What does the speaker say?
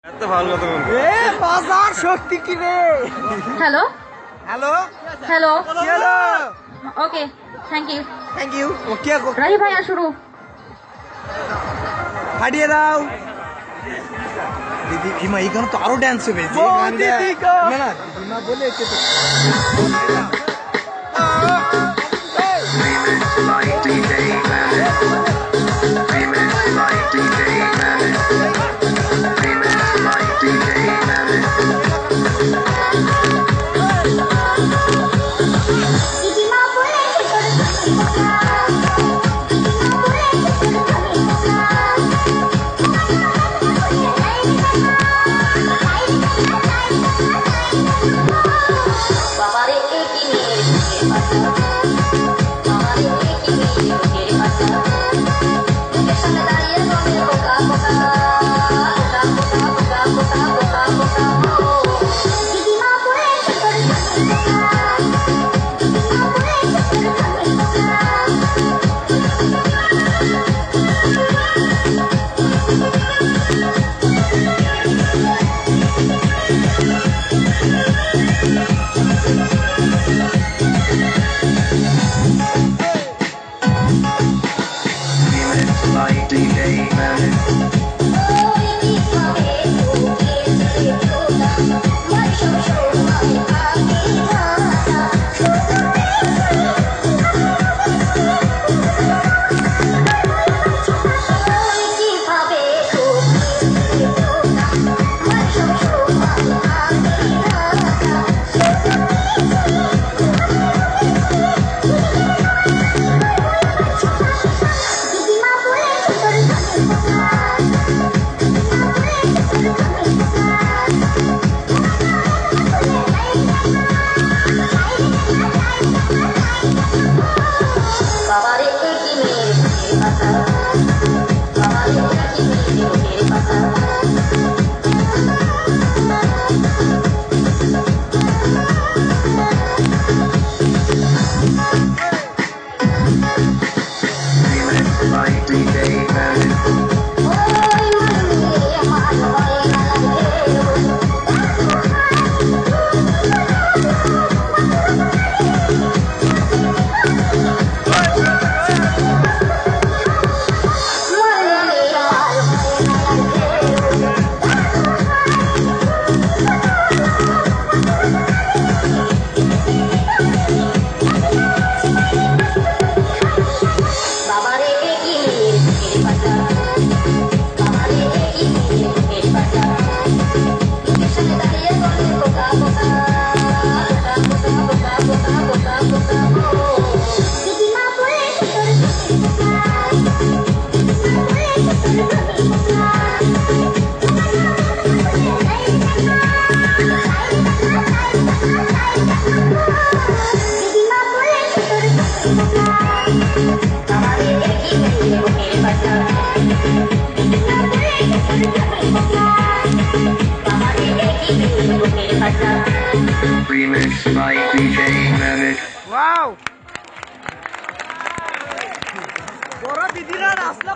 এত ভালো কথা বলবো। বাজার শক্তি কি রে? Hello hello hello hello okay thank you thank you okay Rahi ভাইয়া শুরু ফাটিয়ে দাও দিদি ভীমা এই গান তো আরো ড্যান্স হবে যে গানটা না না ভীমা বলে কে তো Like DJ Manic. Remix like DJ Manic. Remix like DJ Manic. Like DJ Manic. Remix like DJ Manic. Remix by DJ Manic. Wow বড় দিদিরা আসলে